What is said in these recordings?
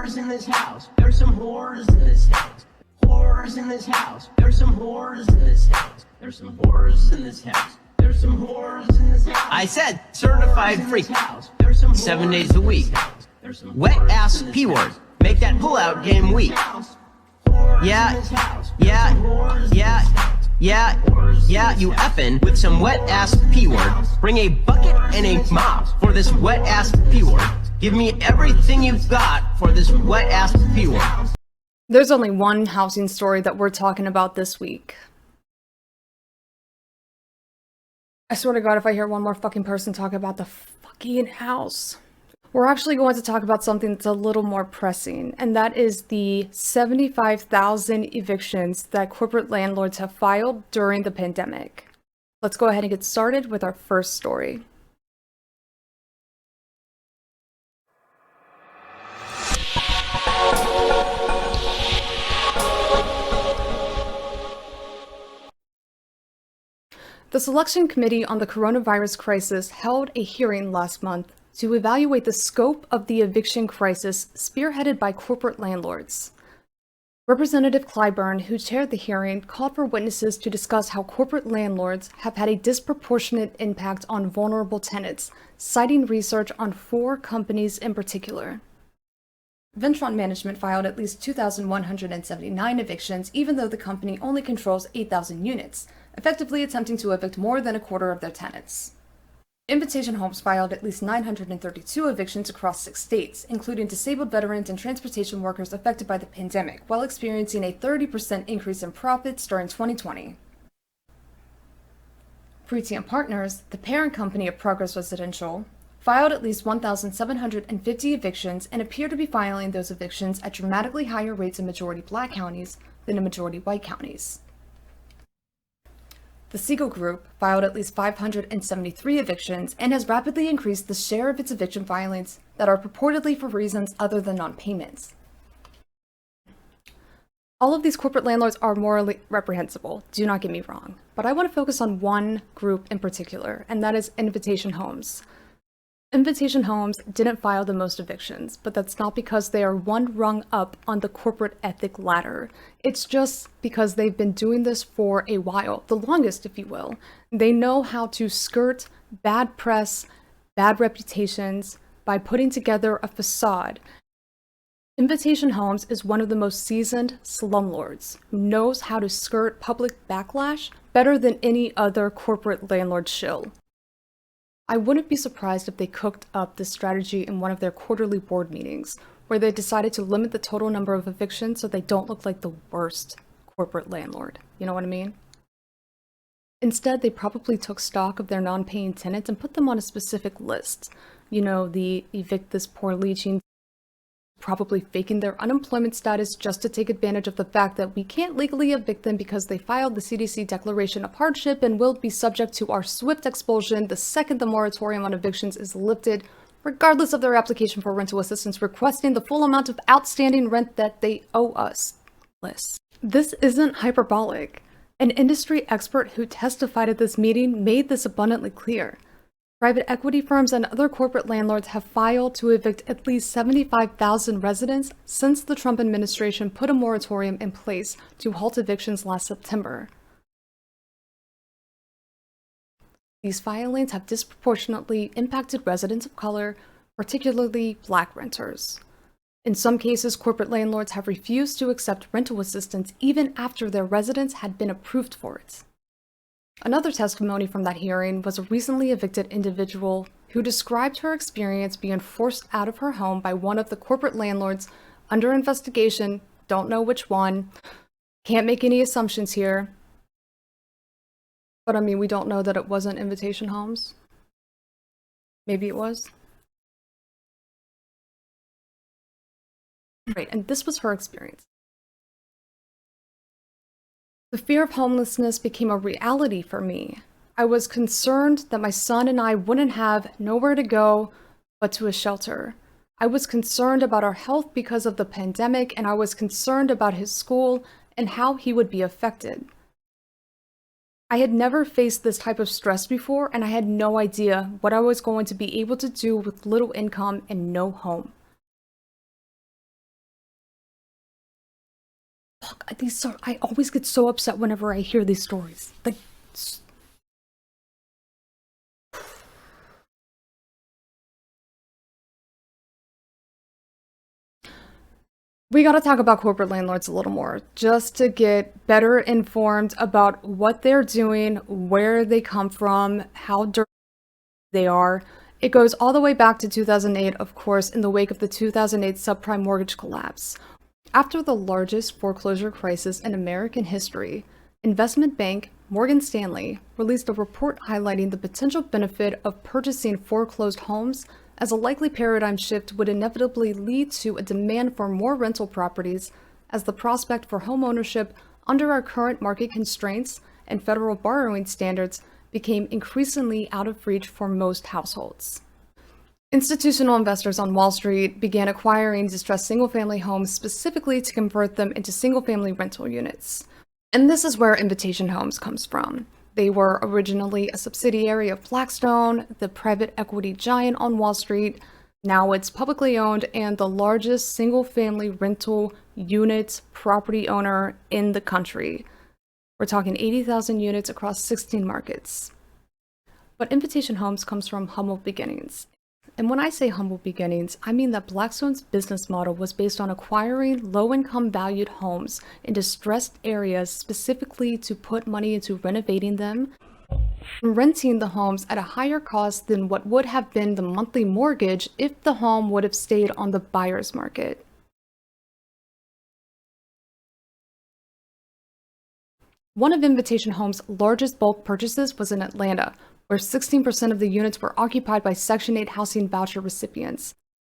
whores in this house. There's some whores in this house. Whores in this house. There's some whores in this house. There's some whores in this house. There's some whores in this house. I said certified freak. 7 days a week. Wet ass P word. Make that pullout game weak. Yeah, you effin' with some wet ass P word. Bring a bucket and a mop for this wet ass P word. Give me everything you've got for this wet ass P word. There's only one housing story that we're talking about this week. I swear to God, if I hear one more fucking person talk about the fucking house. We're actually going to talk about something that's a little more pressing, and that is the 75,000 evictions that corporate landlords have filed during the pandemic. Let's go ahead and get started with our first story. The Selection Committee on the Coronavirus Crisis held a hearing last month to evaluate the scope of the eviction crisis spearheaded by corporate landlords. Representative Clyburn, who chaired the hearing, called for witnesses to discuss how corporate landlords have had a disproportionate impact on vulnerable tenants, citing research on 4 companies in particular. Ventron Management filed at least 2,179 evictions, even though the company only controls 8,000 units, effectively attempting to evict more than a quarter of their tenants. Invitation Homes filed at least 932 evictions across 6 states, including disabled veterans and transportation workers affected by the pandemic, while experiencing a 30% increase in profits during 2020. Pretium Partners, the parent company of Progress Residential, filed at least 1,750 evictions and appear to be filing those evictions at dramatically higher rates in majority Black counties than in majority white counties. The Siegel Group filed at least 573 evictions and has rapidly increased the share of its eviction filings that are purportedly for reasons other than non-payments. All of these corporate landlords are morally reprehensible, do not get me wrong, but I want to focus on one group in particular, and that is Invitation Homes. Invitation Homes didn't file the most evictions, but that's not because they are one rung up on the corporate ethic ladder. It's just because they've been doing this for a while, the longest, if you will. They know how to skirt bad press, bad reputations by putting together a facade. Invitation Homes is one of the most seasoned slumlords who knows how to skirt public backlash better than any other corporate landlord shill. I wouldn't be surprised if they cooked up this strategy in one of their quarterly board meetings, where they decided to limit the total number of evictions so they don't look like the worst corporate landlord. You know what I mean? Instead, they probably took stock of their non-paying tenants and put them on a specific list. You know, the evict this poor leeching, probably faking their unemployment status just to take advantage of the fact that we can't legally evict them because they filed the CDC declaration of hardship and will be subject to our swift expulsion the second the moratorium on evictions is lifted, regardless of their application for rental assistance requesting the full amount of outstanding rent that they owe us. This isn't hyperbolic. An industry expert who testified at this meeting made this abundantly clear. Private equity firms and other corporate landlords have filed to evict at least 75,000 residents since the Trump administration put a moratorium in place to halt evictions last September. These filings have disproportionately impacted residents of color, particularly Black renters. In some cases, corporate landlords have refused to accept rental assistance even after their residents had been approved for it. Another testimony from that hearing was a recently evicted individual who described her experience being forced out of her home by one of the corporate landlords under investigation, don't know which one, can't make any assumptions here. But I mean, we don't know that it wasn't Invitation Homes. Maybe it was. Right, and this was her experience. The fear of homelessness became a reality for me. I was concerned that my son and I wouldn't have nowhere to go but to a shelter. I was concerned about our health because of the pandemic, and I was concerned about his school and how he would be affected. I had never faced this type of stress before, and I had no idea what I was going to be able to do with little income and no home. Fuck, I always get so upset whenever I hear these stories. Like, we gotta talk about corporate landlords a little more, just to get better informed about what they're doing, where they come from, how dirty they are. It goes all the way back to 2008, of course, in the wake of the 2008 subprime mortgage collapse. After the largest foreclosure crisis in American history, investment bank Morgan Stanley released a report highlighting the potential benefit of purchasing foreclosed homes, as a likely paradigm shift would inevitably lead to a demand for more rental properties, as the prospect for home ownership under our current market constraints and federal borrowing standards became increasingly out of reach for most households. Institutional investors on Wall Street began acquiring distressed single-family homes specifically to convert them into single-family rental units. And this is where Invitation Homes comes from. They were originally a subsidiary of Blackstone, the private equity giant on Wall Street. Now it's publicly owned and the largest single-family rental unit property owner in the country. We're talking 80,000 units across 16 markets. But Invitation Homes comes from humble beginnings. And when I say humble beginnings, I mean that Blackstone's business model was based on acquiring low-income valued homes in distressed areas specifically to put money into renovating them and renting the homes at a higher cost than what would have been the monthly mortgage if the home would have stayed on the buyer's market. One of Invitation Homes' largest bulk purchases was in Atlanta, where 16% of the units were occupied by Section 8 housing voucher recipients.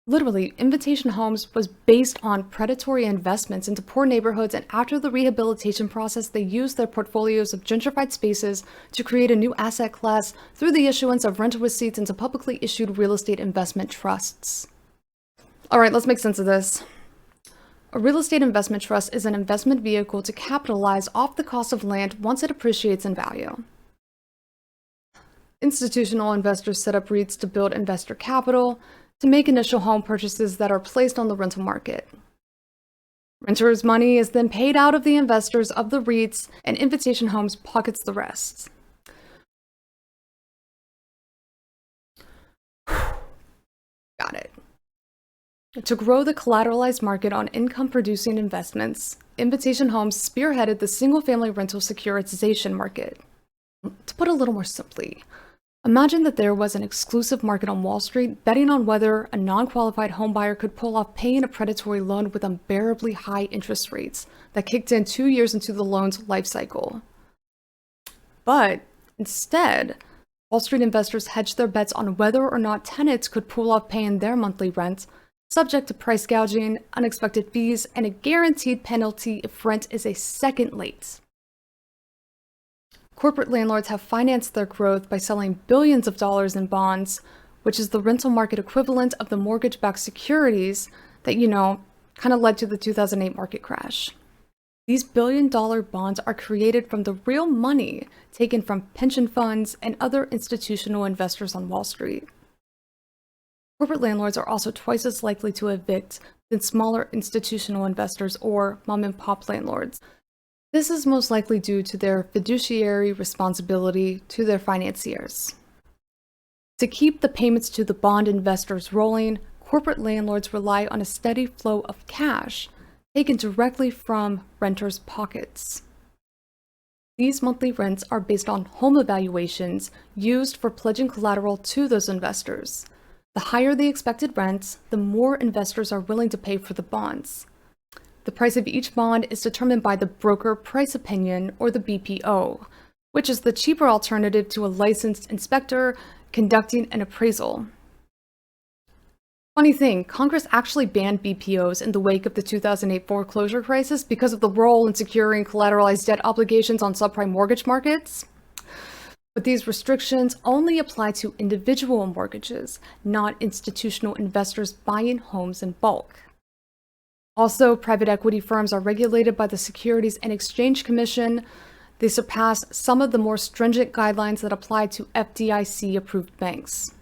Literally, Invitation Homes was based on predatory investments into poor neighborhoods, and after the rehabilitation process, they used their portfolios of gentrified spaces to create a new asset class through the issuance of rental receipts into publicly issued real estate investment trusts. All right, let's make sense of this. A real estate investment trust is an investment vehicle to capitalize off the cost of land once it appreciates in value. Institutional investors set up REITs to build investor capital to make initial home purchases that are placed on the rental market. Renters' money is then paid out of the investors of the REITs, and Invitation Homes pockets the rest. Got it. To grow the collateralized market on income-producing investments, Invitation Homes spearheaded the single-family rental securitization market. To put it a little more simply, imagine that there was an exclusive market on Wall Street betting on whether a non-qualified homebuyer could pull off paying a predatory loan with unbearably high interest rates that kicked in 2 years into the loan's life cycle. But instead, Wall Street investors hedged their bets on whether or not tenants could pull off paying their monthly rent, subject to price gouging, unexpected fees, and a guaranteed penalty if rent is a second late. Corporate landlords have financed their growth by selling billions of dollars in bonds, which is the rental market equivalent of the mortgage-backed securities that, kind of led to the 2008 market crash. These billion-dollar bonds are created from the real money taken from pension funds and other institutional investors on Wall Street. Corporate landlords are also twice as likely to evict than smaller institutional investors or mom-and-pop landlords. This is most likely due to their fiduciary responsibility to their financiers. To keep the payments to the bond investors rolling, corporate landlords rely on a steady flow of cash taken directly from renters' pockets. These monthly rents are based on home evaluations used for pledging collateral to those investors. The higher the expected rents, the more investors are willing to pay for the bonds. The price of each bond is determined by the broker price opinion, or the BPO, which is the cheaper alternative to a licensed inspector conducting an appraisal. Funny thing, Congress actually banned BPOs in the wake of the 2008 foreclosure crisis because of the role in securing collateralized debt obligations on subprime mortgage markets. But these restrictions only apply to individual mortgages, not institutional investors buying homes in bulk. Also, private equity firms are regulated by the Securities and Exchange Commission. They surpass some of the more stringent guidelines that apply to FDIC-approved banks.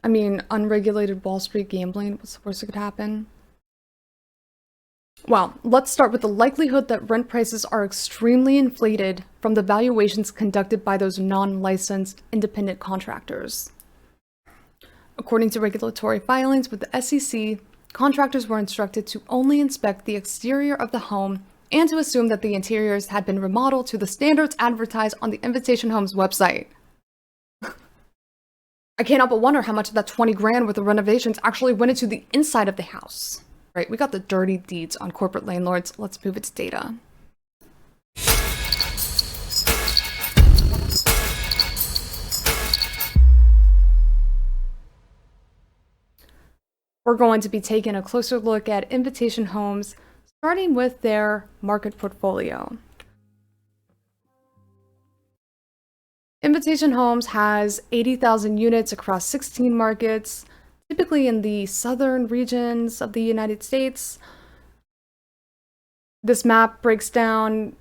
I mean, unregulated Wall Street gambling, what's the worst that could happen? Well, let's start with the likelihood that rent prices are extremely inflated from the valuations conducted by those non-licensed independent contractors. According to regulatory filings with the SEC, contractors were instructed to only inspect the exterior of the home and to assume that the interiors had been remodeled to the standards advertised on the Invitation Homes website. I can't help but wonder how much of that 20 grand worth of renovations actually went into the inside of the house. Right, we got the dirty deeds on corporate landlords. Let's move its data. We're going to be taking a closer look at Invitation Homes, starting with their market portfolio. Invitation Homes has 80,000 units across 16 markets, typically in the southern regions of the United States. This map breaks down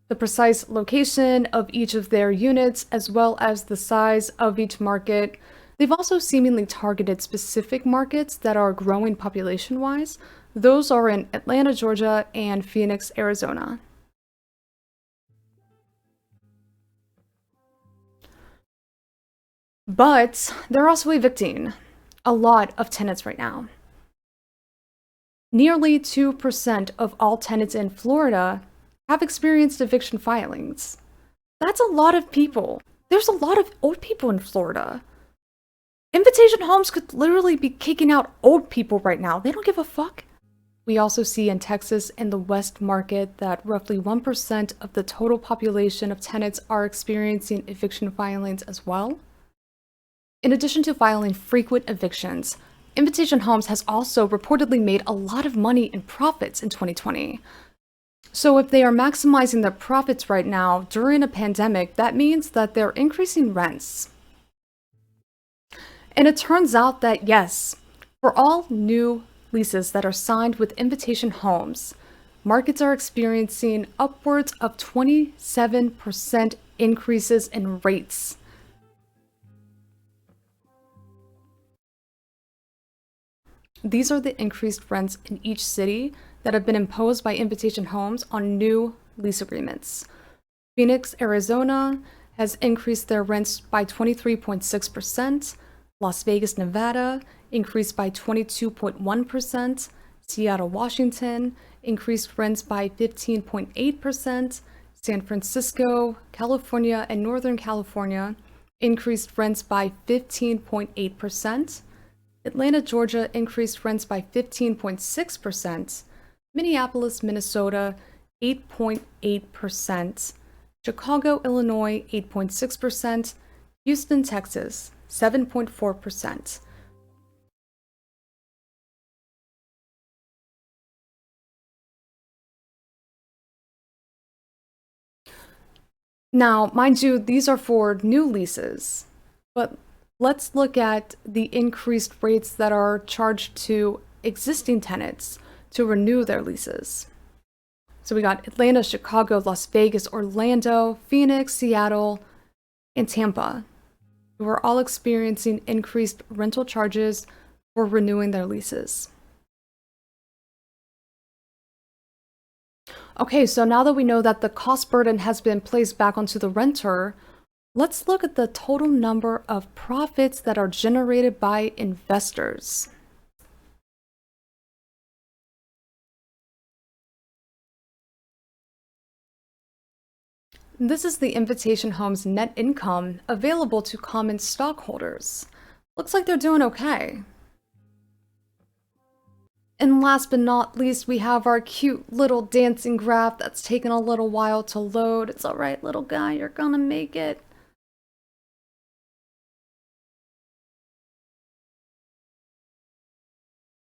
the precise location of each of their units, as well as the size of each market. They've also seemingly targeted specific markets that are growing population-wise. Those are in Atlanta, Georgia, and Phoenix, Arizona. But they're also evicting a lot of tenants right now. Nearly 2% of all tenants in Florida have experienced eviction filings. That's a lot of people. There's a lot of old people in Florida. Invitation Homes could literally be kicking out old people right now. They don't give a fuck. We also see in Texas and the West market that roughly 1% of the total population of tenants are experiencing eviction filings as well. In addition to filing frequent evictions, Invitation Homes has also reportedly made a lot of money in profits in 2020. So if they are maximizing their profits right now during a pandemic, that means that they're increasing rents. And it turns out that yes, for all new leases that are signed with Invitation Homes, markets are experiencing upwards of 27% increases in rates. These are the increased rents in each city that have been imposed by Invitation Homes on new lease agreements. Phoenix, Arizona has increased their rents by 23.6%. Las Vegas, Nevada increased by 22.1%. Seattle, Washington increased rents by 15.8%. San Francisco, California, and Northern California increased rents by 15.8%. Atlanta, Georgia increased rents by 15.6%. Minneapolis, Minnesota, 8.8%. Chicago, Illinois, 8.6%. Houston, Texas, 7.4%. Now, mind you, these are for new leases, but let's look at the increased rates that are charged to existing tenants to renew their leases. So we got Atlanta, Chicago, Las Vegas, Orlando, Phoenix, Seattle, and Tampa, who are all experiencing increased rental charges for renewing their leases. Okay, so now that we know that the cost burden has been placed back onto the renter, let's look at the total number of profits that are generated by investors. This is the Invitation Homes net income available to common stockholders. Looks like they're doing okay. And last but not least, we have our cute little dancing graph that's taken a little while to load. It's all right, little guy, you're gonna make it.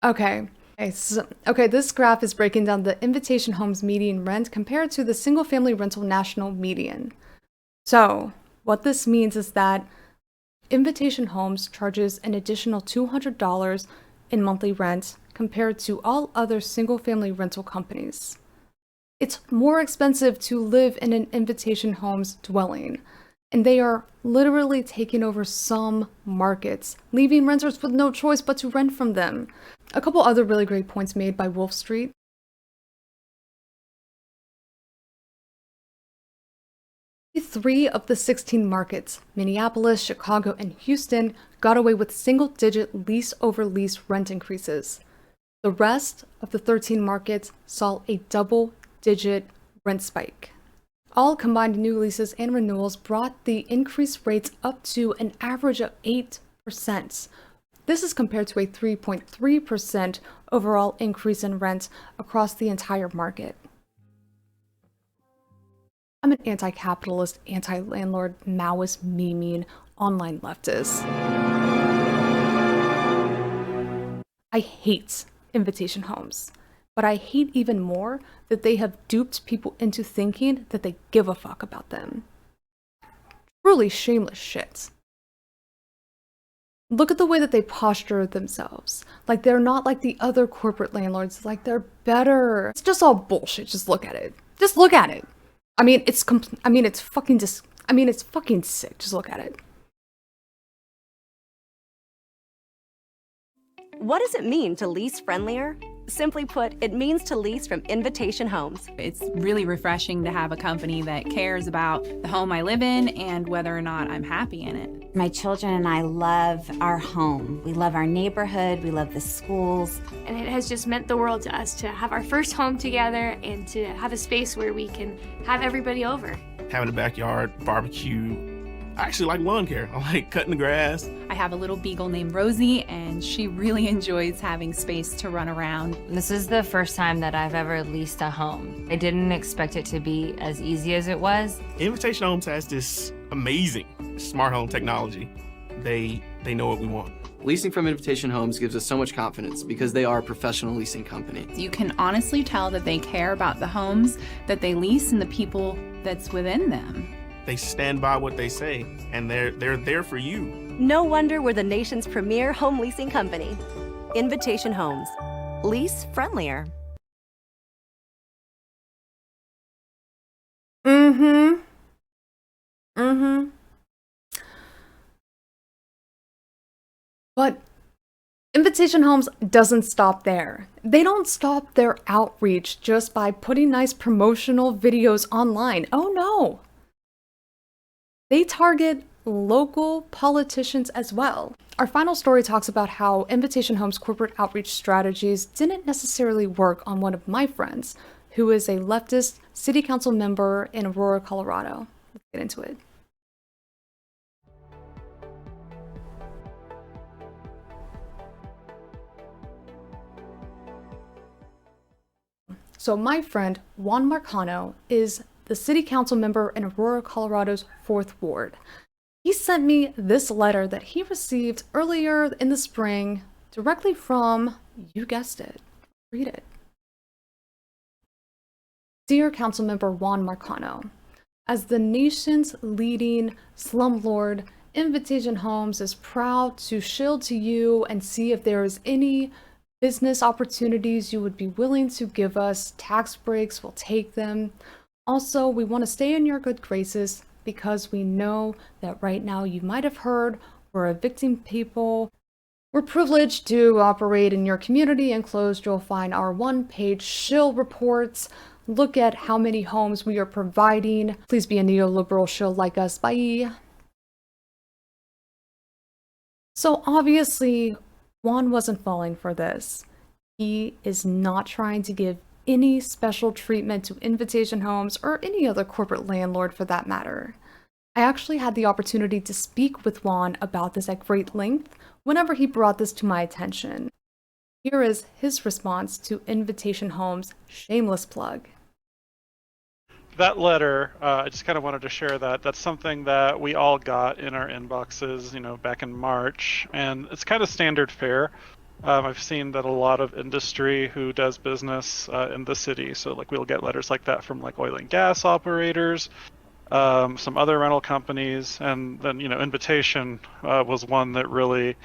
Okay, this graph is breaking down the Invitation Homes median rent compared to the single-family rental national median. So, what this means is that Invitation Homes charges an additional $200 in monthly rent compared to all other single-family rental companies. It's more expensive to live in an Invitation Homes dwelling, and they are literally taking over some markets, leaving renters with no choice but to rent from them. A couple other really great points made by Wolf Street. 3 of the 16 markets, Minneapolis, Chicago, and Houston, got away with single-digit lease-over-lease rent increases. The rest of the 13 markets saw a double-digit rent spike. All combined new leases and renewals brought the increased rates up to an average of 8%. This is compared to a 3.3% overall increase in rent across the entire market. I'm an anti-capitalist, anti-landlord, Maoist, memeing, online leftist. I hate invitation homes, but I hate even more that they have duped people into thinking that they give a fuck about them. Truly shameless shit. Look at the way that they posture themselves. Like they're not like the other corporate landlords, like they're better. It's just all bullshit. Just look at it. Just look at it. It's fucking sick. Just look at it. What does it mean to lease friendlier? Simply put, it means to lease from Invitation Homes. It's really refreshing to have a company that cares about the home I live in and whether or not I'm happy in it. My children and I love our home. We love our neighborhood. We love the schools. And it has just meant the world to us to have our first home together and to have a space where we can have everybody over. Having a backyard, barbecue. I actually like lawn care. I like cutting the grass. I have a little beagle named Rosie, and she really enjoys having space to run around. This is the first time that I've ever leased a home. I didn't expect it to be as easy as it was. Invitation Homes has this amazing smart home technology. They know what we want. Leasing from Invitation Homes gives us so much confidence because they are a professional leasing company. You can honestly tell that they care about the homes that they lease and the people that's within them. They stand by what they say, and they're there for you. No wonder we're the nation's premier home leasing company. Invitation Homes. Lease friendlier. But Invitation Homes doesn't stop there. They don't stop their outreach just by putting nice promotional videos online. Oh no! They target local politicians as well. Our final story talks about how Invitation Homes' corporate outreach strategies didn't necessarily work on one of my friends, who is a leftist city council member in Aurora, Colorado. Let's get into it. So my friend, Juan Marcano, is the city council member in Aurora, Colorado's 4th Ward. He sent me this letter that he received earlier in the spring directly from, you guessed it, read it. Dear Councilmember Juan Marcano, as the nation's leading slumlord, Invitation Homes is proud to shield to you and see if there is any business opportunities you would be willing to give us. Tax breaks, we'll take them. Also, we want to stay in your good graces because we know that right now you might have heard we're evicting people. We're privileged to operate in your community. Enclosed, you'll find our one-page shill reports. Look at how many homes we are providing. Please be a neoliberal shill like us. Bye. So obviously, Juan wasn't falling for this. He is not trying to give any special treatment to Invitation Homes or any other corporate landlord for that matter. I actually had the opportunity to speak with Juan about this at great length whenever he brought this to my attention. Here is his response to Invitation Homes' shameless plug. That letter, I just kind of wanted to share that. That's something that we all got in our inboxes, back in March, and it's kind of standard fare. I've seen that a lot of industry who does business in the city, so like we'll get letters like that from like oil and gas operators, some other rental companies, and then Invitation was one that really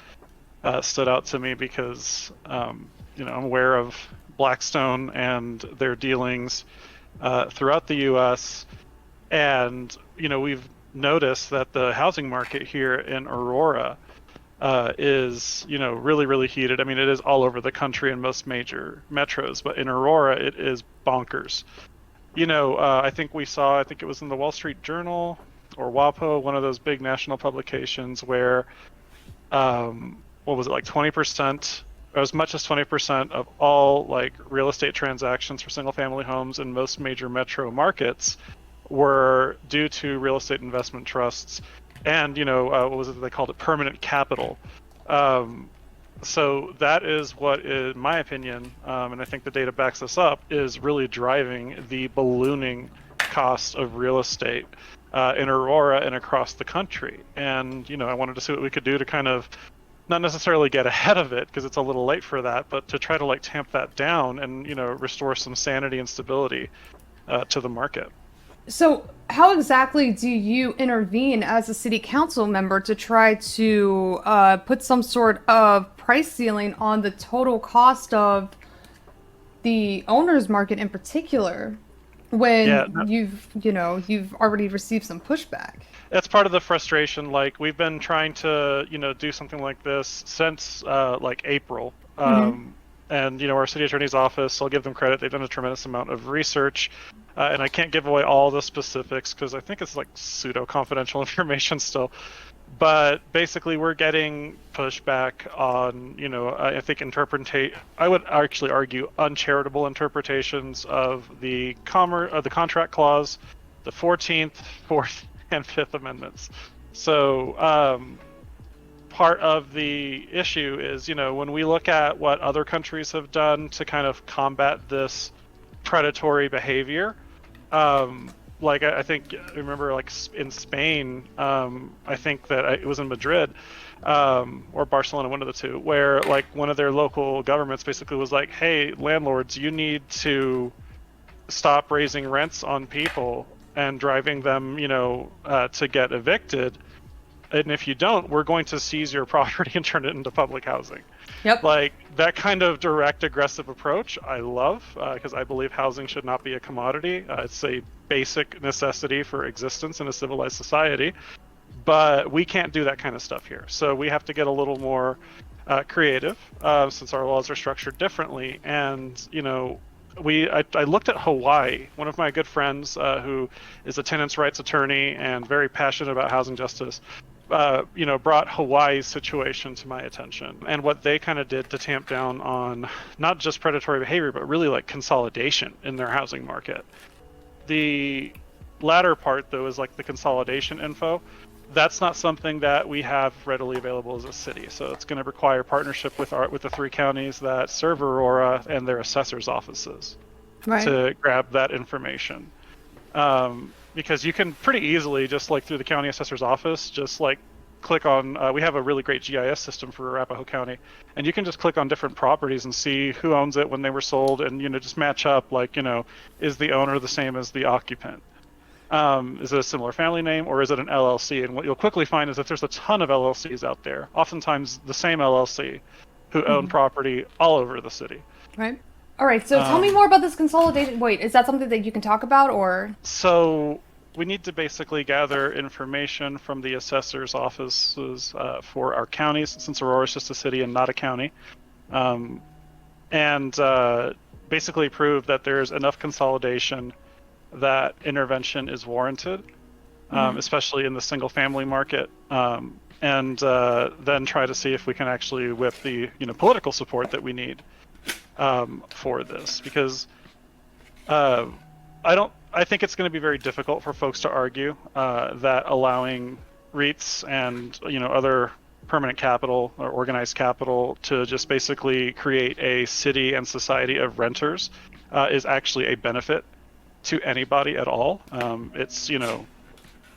stood out to me because I'm aware of Blackstone and their dealings throughout the U.S. and we've noticed that the housing market here in Aurora is really, really heated. I mean, it is all over the country in most major metros, but in Aurora it is bonkers. I think it was in the Wall Street Journal or WAPO, one of those big national publications, where what was it, like 20%, or as much as 20% of all like real estate transactions for single family homes in most major metro markets were due to real estate investment trusts and, what was it, they called it permanent capital. So that is what, in my opinion, and I think the data backs this up, is really driving the ballooning cost of real estate in Aurora and across the country. And, I wanted to see what we could do to kind of not necessarily get ahead of it, because it's a little late for that, but to try to like tamp that down and, restore some sanity and stability to the market. So how exactly do you intervene as a city council member to try to put some sort of price ceiling on the total cost of the owner's market in particular when you've already received some pushback? That's part of the frustration. Like, we've been trying to, do something like this since like April. And, our city attorney's office, I'll give them credit, they've done a tremendous amount of research. And I can't give away all the specifics because I think it's like pseudo-confidential information still. But basically, we're getting pushback on, I think I would actually argue uncharitable interpretations of the contract clause, the 14th, 4th, and 5th Amendments. So part of the issue is, when we look at what other countries have done to kind of combat this predatory behavior, like I think I remember like in Spain, I think that it was in Madrid or Barcelona, one of the two, where like one of their local governments basically was like, hey, landlords, you need to stop raising rents on people and driving them, to get evicted. And if you don't, we're going to seize your property and turn it into public housing. Yep. Like that kind of direct, aggressive approach, I love, because I believe housing should not be a commodity. It's a basic necessity for existence in a civilized society. But we can't do that kind of stuff here. So we have to get a little more creative, since our laws are structured differently. And, I looked at Hawaii. One of my good friends, who is a tenants' rights attorney and very passionate about housing justice, brought Hawaii's situation to my attention and what they kind of did to tamp down on not just predatory behavior, but really like consolidation in their housing market. The latter part, though, is like the consolidation info. That's not something that we have readily available as a city. So it's going to require partnership with the 3 counties that serve Aurora and their assessors' offices to grab that information. Because you can pretty easily, just like through the county assessor's office, just like click on, we have a really great GIS system for Arapahoe County, and you can just click on different properties and see who owns it, when they were sold, and, just match up, like, is the owner the same as the occupant? Is it a similar family name, or is it an LLC? And what you'll quickly find is that there's a ton of LLCs out there, oftentimes the same LLC, who own property all over the city. Right. All right, so tell me more about this consolidation. Wait, is that something that you can talk about, or? So we need to basically gather information from the assessor's offices for our counties, since Aurora is just a city and not a county, and basically prove that there's enough consolidation that intervention is warranted, especially in the single-family market, and then try to see if we can actually whip the political support that we need for this, because I think it's going to be very difficult for folks to argue that allowing REITs and other permanent capital or organized capital to just basically create a city and society of renters is actually a benefit to anybody at all.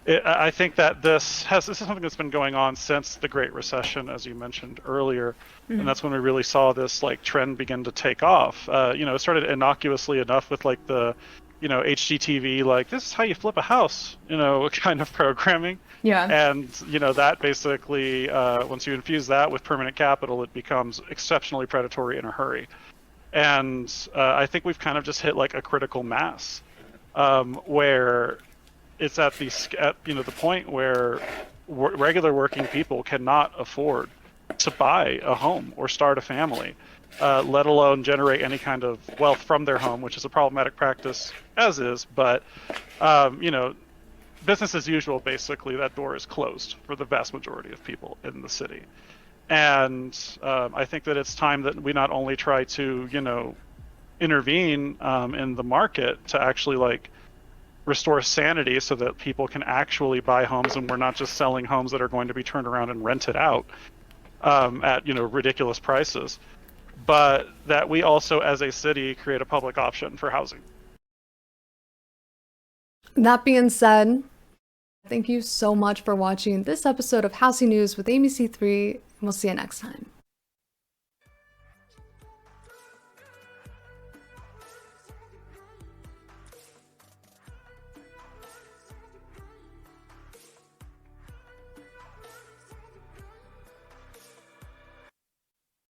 I think that this is something that's been going on since the Great Recession, as you mentioned earlier, and that's when we really saw this like trend begin to take off. It started innocuously enough with like the, HGTV, like this is how you flip a house, kind of programming. Yeah. And that basically, once you infuse that with permanent capital, it becomes exceptionally predatory in a hurry. And I think we've kind of just hit like a critical mass, where it's at the point where regular working people cannot afford to buy a home or start a family, let alone generate any kind of wealth from their home, which is a problematic practice as is. But business as usual, basically, that door is closed for the vast majority of people in the city. And I think that it's time that we not only try to, intervene in the market to actually like restore sanity so that people can actually buy homes and we're not just selling homes that are going to be turned around and rented out at ridiculous prices, but that we also as a city create a public option for housing. That being said, thank you so much for watching this episode of Housing News with Amy C3, and we'll see you next time.